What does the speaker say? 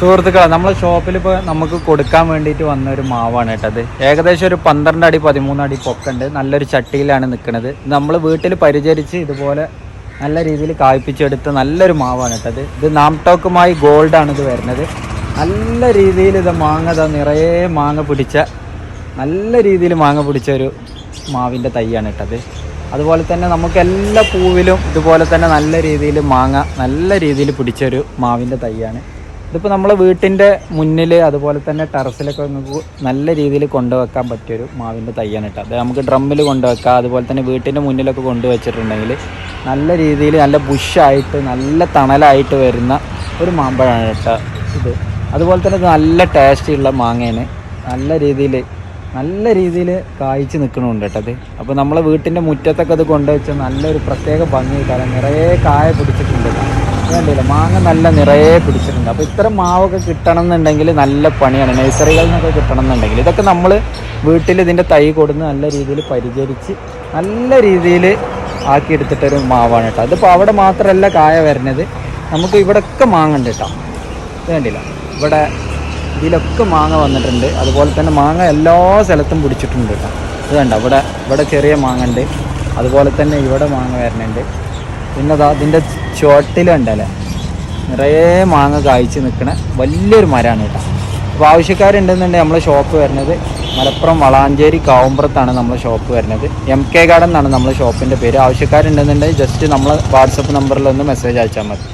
സുഹൃത്തുക്കളെ, നമ്മളെ ഷോപ്പിൽ ഇപ്പോൾ നമുക്ക് കൊടുക്കാൻ വേണ്ടിയിട്ട് വന്ന ഒരു മാവാണ് കേട്ടത്. ഏകദേശം ഒരു 12 അടി 13 അടി പൊക്കുണ്ട്. നല്ലൊരു ചട്ടിയിലാണ് നിൽക്കുന്നത്. നമ്മൾ വീട്ടിൽ പരിചരിച്ച് ഇതുപോലെ നല്ല രീതിയിൽ കായ്പ്പിച്ചെടുത്ത് നല്ലൊരു മാവാണ് കേട്ടത്. ഇത് നാംടോക്കുമായി ഗോൾഡാണ് ഇത് വരുന്നത്. നല്ല രീതിയിൽ ഇത് നിറയെ മാങ്ങ പിടിച്ച നല്ല രീതിയിൽ മാങ്ങ പിടിച്ച ഒരു മാവിൻ്റെ തൈയാണ് കേട്ടത്. അതുപോലെ തന്നെ നമുക്ക് എല്ലാ പൂവിലും ഇതുപോലെ തന്നെ നല്ല രീതിയിൽ മാങ്ങ നല്ല രീതിയിൽ പിടിച്ചൊരു മാവിൻ്റെ തൈയാണ്. ഇതിപ്പോൾ നമ്മളെ വീട്ടിൻ്റെ മുന്നിൽ അതുപോലെ തന്നെ ടെറസിലൊക്കെ നമുക്ക് നല്ല രീതിയിൽ കൊണ്ടുവെക്കാൻ പറ്റിയൊരു മാവിൻ്റെ തൈയാണ് കേട്ടോ. അത് നമുക്ക് ഡ്രമ്മിൽ കൊണ്ടുവെക്കാം. അതുപോലെ തന്നെ വീട്ടിൻ്റെ മുന്നിലൊക്കെ കൊണ്ടുവച്ചിട്ടുണ്ടെങ്കിൽ നല്ല രീതിയിൽ നല്ല ബുഷായിട്ട് നല്ല തണലായിട്ട് വരുന്ന ഒരു മാമ്പഴമാണ് കേട്ടോ ഇത്. അതുപോലെ തന്നെ ഇത് നല്ല ടേസ്റ്റുള്ള മാങ്ങയാണ്. നല്ല രീതിയിൽ കായ്ച്ച് നിൽക്കണമുണ്ട് കേട്ടത്. അപ്പോൾ നമ്മളെ വീട്ടിൻ്റെ മുറ്റത്തൊക്കെ അത് കൊണ്ടുവച്ച് നല്ലൊരു പ്രത്യേക ഭംഗി കാരണം നിറയെ കായ പിടിച്ചിട്ടുണ്ട്. വേണ്ടിയില്ല, മാങ്ങ നല്ല നിറയെ പിടിച്ചിട്ടുണ്ട്. അപ്പോൾ ഇത്തരം മാവൊക്കെ കിട്ടണം എന്നുണ്ടെങ്കിൽ നല്ല പണിയാണ്. നഴ്സറികളിൽ നിന്നൊക്കെ കിട്ടണം എന്നുണ്ടെങ്കിൽ ഇതൊക്കെ നമ്മൾ വീട്ടിൽ ഇതിൻ്റെ തൈ കൊടുന്ന് നല്ല രീതിയിൽ പരിചരിച്ച് നല്ല രീതിയിൽ ആക്കിയെടുത്തിട്ടൊരു മാവാണ് കേട്ടോ. അതിപ്പോൾ അവിടെ മാത്രമല്ല കായ വരുന്നത്, നമുക്ക് ഇവിടെയൊക്കെ മാങ്ങ ഉണ്ട് കേട്ടോ. വേണ്ടിയില്ല, ഇവിടെ ഇതിലൊക്കെ മാങ്ങ വന്നിട്ടുണ്ട്. അതുപോലെ തന്നെ മാങ്ങ എല്ലാ സ്ഥലത്തും പിടിച്ചിട്ടുണ്ട് കേട്ടോ. ഇത് കണ്ടോ, ഇവിടെ ചെറിയ മാങ്ങ ഉണ്ട്. അതുപോലെ തന്നെ ഇവിടെ മാങ്ങ വരുന്നുണ്ട്. പിന്നെ അതിൻ്റെ ചുവട്ടിലുണ്ടല്ലേ നിറയെ മാങ്ങ കായ്ച്ച് നിൽക്കണ വലിയൊരു മരമാണ് കേട്ടോ. അപ്പോൾ ആവശ്യക്കാരുണ്ടെന്നുണ്ടെങ്കിൽ നമ്മളെ ഷോപ്പ് വരുന്നത് മലപ്പുറം വളാഞ്ചേരി കാവുമ്പുറത്താണ് നമ്മളെ ഷോപ്പ് വരുന്നത്. MK ഗാർഡൻ എന്നാണ് നമ്മളെ ഷോപ്പിൻ്റെ പേര്. ആവശ്യക്കാരുണ്ടെന്നുണ്ടെങ്കിൽ ജസ്റ്റ് നമ്മളെ വാട്സപ്പ് നമ്പറിലൊന്ന് മെസ്സേജ് അയച്ചാൽ മതി.